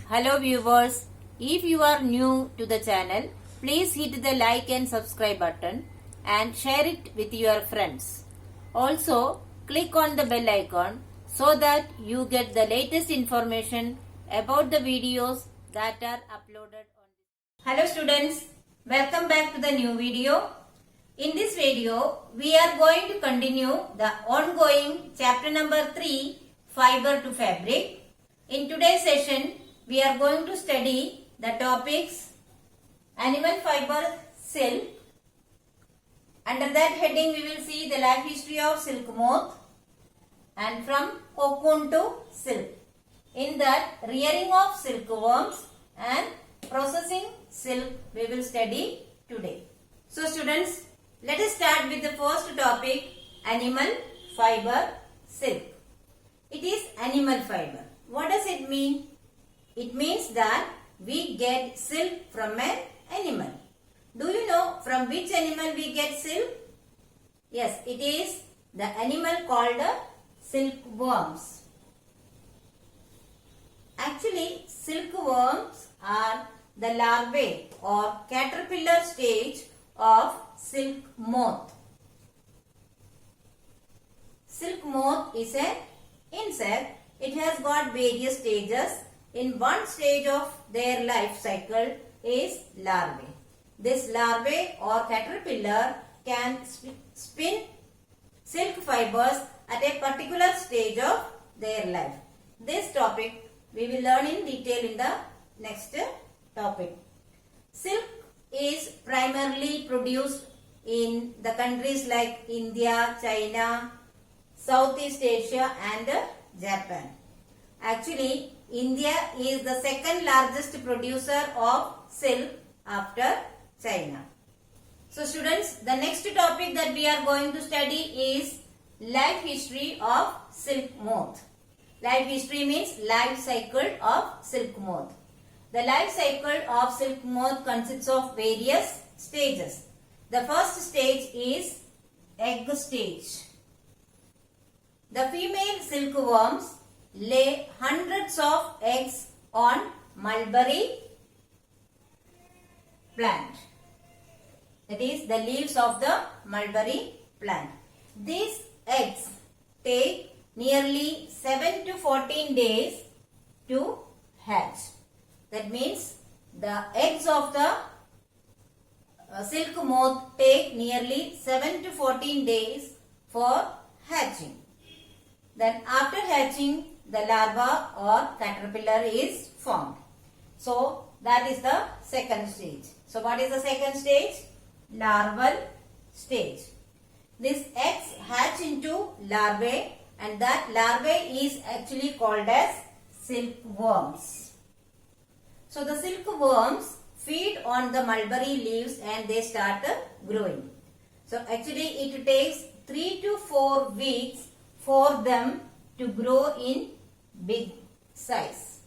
Hello viewers, if you are new to the channel, please hit the like and subscribe button and share it with your friends. Also, click on the bell icon so that you get the latest information about the videos that are uploaded on this. Hello students, welcome back to the new video. In this video, we are going to continue the ongoing chapter number 3, Fiber to Fabric. In today's session, we are going to study the topics animal fiber, silk. Under that heading, we will see the life history of silk moth and from cocoon to silk. In that, rearing of silkworms and processing silk we will study today. So students, let us start with the first topic, animal fiber, silk. It is animal fiber. What does it mean? It means that we get silk from an animal. Do you know from which animal we get silk? Yes, it is the animal called silkworms. Actually, silkworms are the larvae or caterpillar stage of silk moth. Silk moth is an insect. It has got various stages. In one stage of their life cycle is larvae. This larvae or caterpillar can spin silk fibers at a particular stage of their life. This topic we will learn in detail in the next topic. Silk is primarily produced in the countries like India, China, Southeast Asia and Japan. Actually, India is the second largest producer of silk after China. So students, the next topic that we are going to study is life history of silk moth. Life history means life cycle of silk moth. The life cycle of silk moth consists of various stages. The first stage is egg stage. The female silkworms lay hundreds of eggs on mulberry plant. That is the leaves of the mulberry plant. These eggs take nearly 7 to 14 days to hatch. That means the eggs of the silk moth take nearly 7 to 14 days for hatching. Then after hatching, the larva or caterpillar is formed. So that is the second stage. So what is the second stage? Larval stage. These eggs hatch into larvae and that larvae is actually called as silkworms. So the silkworms feed on the mulberry leaves and they start growing. So actually it takes 3 to 4 weeks for them to grow in big size.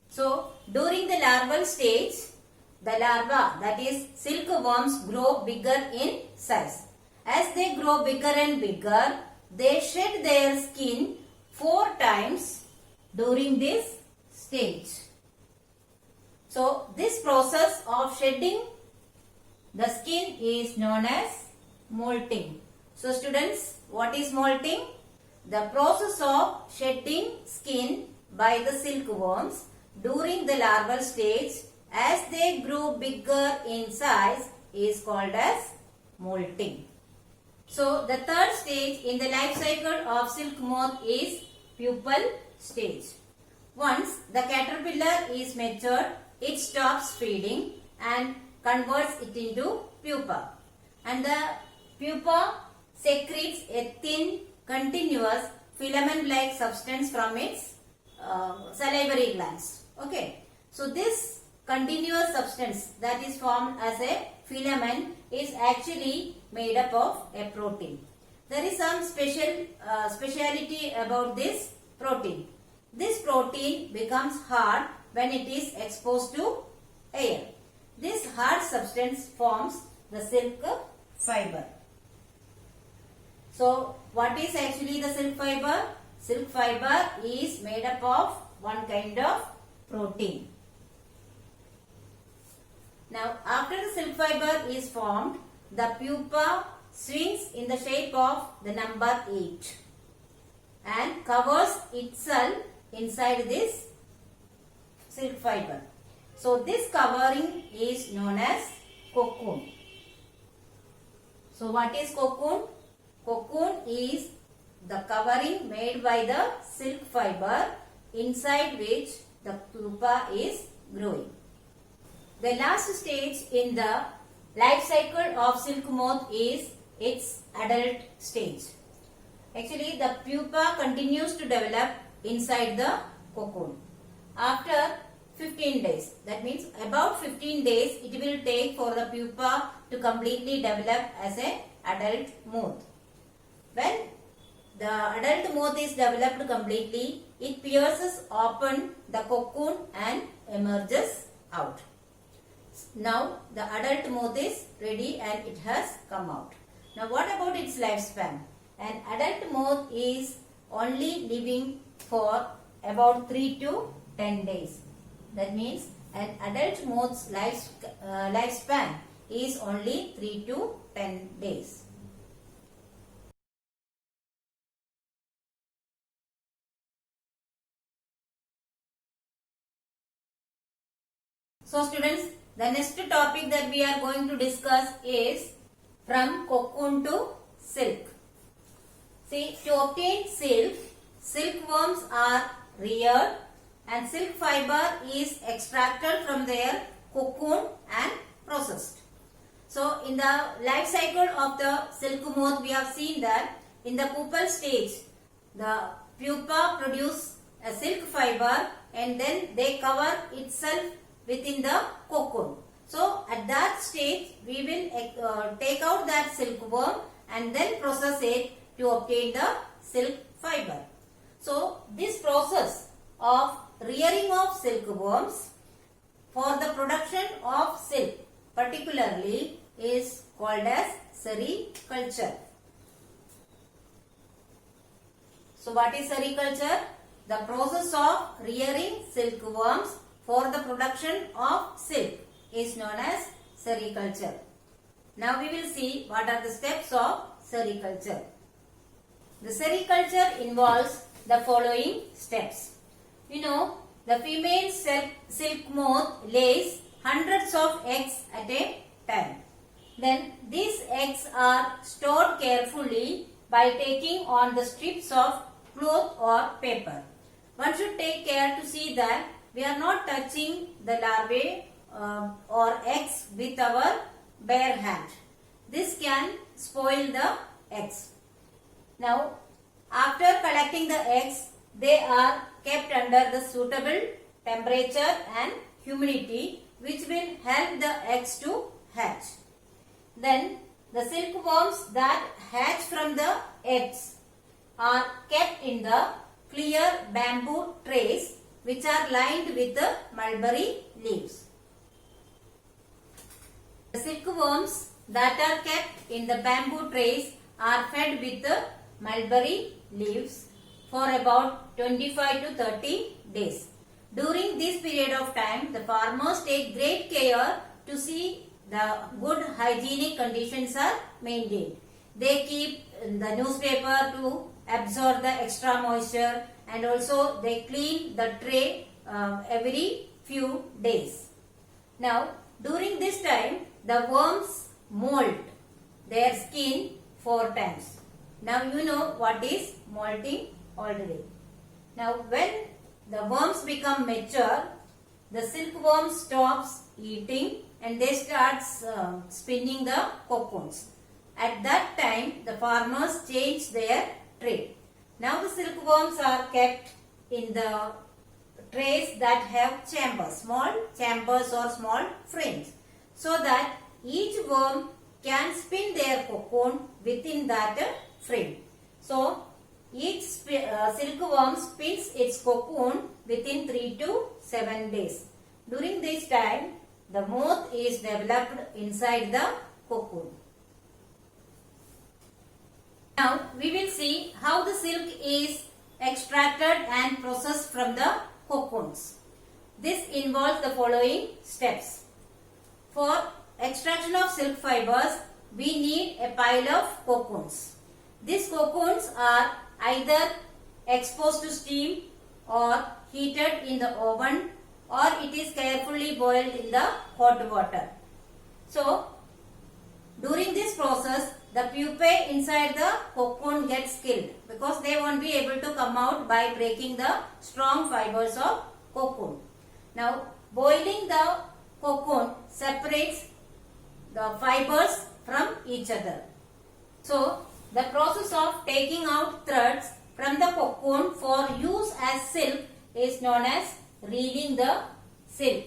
So during the larval stage, the larva, that is silkworms, grow bigger in size. As they grow bigger and bigger, they shed their skin 4 times during this stage. So this process of shedding the skin is known as molting. So students, what is molting? The process of shedding skin by the silkworms during the larval stage as they grow bigger in size is called as molting. So the third stage in the life cycle of silk moth is pupal stage. Once the caterpillar is matured, it stops feeding and converts it into pupa. And the pupa secretes a thin continuous filament-like substance from its salivary glands. Okay. So this continuous substance that is formed as a filament is actually made up of a protein. There is some speciality about this protein. This protein becomes hard when it is exposed to air. This hard substance forms the silk fiber. So what is actually the silk fiber? Silk fiber is made up of one kind of protein. Now, after the silk fiber is formed, the pupa swings in the shape of the number 8 and covers itself inside this silk fiber. So, this covering is known as cocoon. So, what is cocoon? Cocoon is the covering made by the silk fiber inside which the pupa is growing. The last stage in the life cycle of silk moth is its adult stage. Actually, the pupa continues to develop inside the cocoon. After 15 days, that means about 15 days it will take for the pupa to completely develop as an adult moth. When the adult moth is developed completely, it pierces open the cocoon and emerges out. Now the adult moth is ready and it has come out. Now what about its lifespan? An adult moth is only living for about 3 to 10 days. That means an adult moth's lifespan is only 3 to 10 days. So students, the next topic that we are going to discuss is from cocoon to silk. See, to obtain silk, silkworms are reared and silk fiber is extracted from their cocoon and processed. So, in the life cycle of the silk moth, we have seen that in the pupal stage, the pupa produce a silk fiber and then they cover itself within the cocoon. So, at that stage, we will take out that silkworm and then process it to obtain the silk fiber. So, this process of rearing of silkworms for the production of silk particularly is called as sericulture. So, what is sericulture? The process of rearing silkworms for the production of silk is known as sericulture. Now we will see what are the steps of sericulture. The sericulture involves the following steps. You know, the female silk moth lays hundreds of eggs at a time. Then these eggs are stored carefully by taking on the strips of cloth or paper. One should take care to see that we are not touching the larvae or eggs with our bare hand. This can spoil the eggs. Now, after collecting the eggs, they are kept under the suitable temperature and humidity which will help the eggs to hatch. Then, the silkworms that hatch from the eggs are kept in the clear bamboo trays which are lined with the mulberry leaves. The silkworms that are kept in the bamboo trays are fed with the mulberry leaves for about 25 to 30 days. During this period of time, the farmers take great care to see the good hygienic conditions are maintained. They keep the newspaper to absorb the extra moisture and also they clean the tray every few days. Now, during this time, the worms mold their skin 4 times. Now, you know what is molting already. Now, when the worms become mature, the silkworm stops eating and they start spinning the cocoons. At that time, the farmers change their tray. Now, the silkworms are kept in the trays that have chambers, small chambers or small frames, so that each worm can spin their cocoon within that frame. So, each silkworm spins its cocoon within 3 to 7 days. During this time, the moth is developed inside the cocoon. Now, we will see how the silk is extracted and processed from the cocoons. This involves the following steps. For extraction of silk fibers, we need a pile of cocoons. These cocoons are either exposed to steam or heated in the oven, or it is carefully boiled in the hot water. So, during this process, the pupae inside the cocoon gets killed because they won't be able to come out by breaking the strong fibers of cocoon. Now, boiling the cocoon separates the fibers from each other. So, the process of taking out threads from the cocoon for use as silk is known as reeling the silk.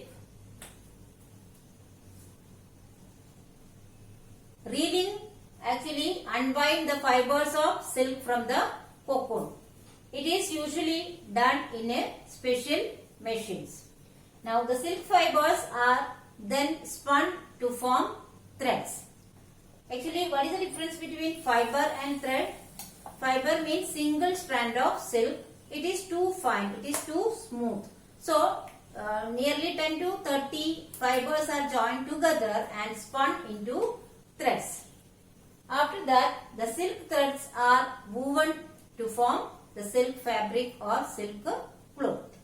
Reeling actually unwind the fibers of silk from the cocoon. It is usually done in a special machines. Now the silk fibers are then spun to form threads. Actually, what is the difference between fiber and thread? Fiber means single strand of silk. It is too fine, it is too smooth. So nearly 10 to 30 fibers are joined together and spun into threads. After that, the silk threads are woven to form the silk fabric or silk cloth.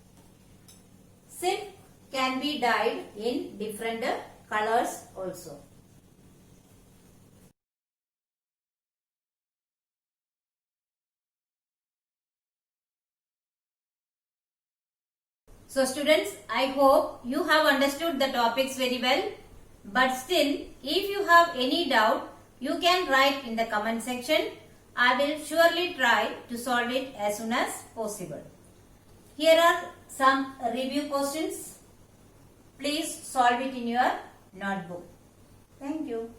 Silk can be dyed in different colors also. So students, I hope you have understood the topics very well. But still, if you have any doubt, you can write in the comment section. I will surely try to solve it as soon as possible. Here are some review questions. Please solve it in your notebook. Thank you.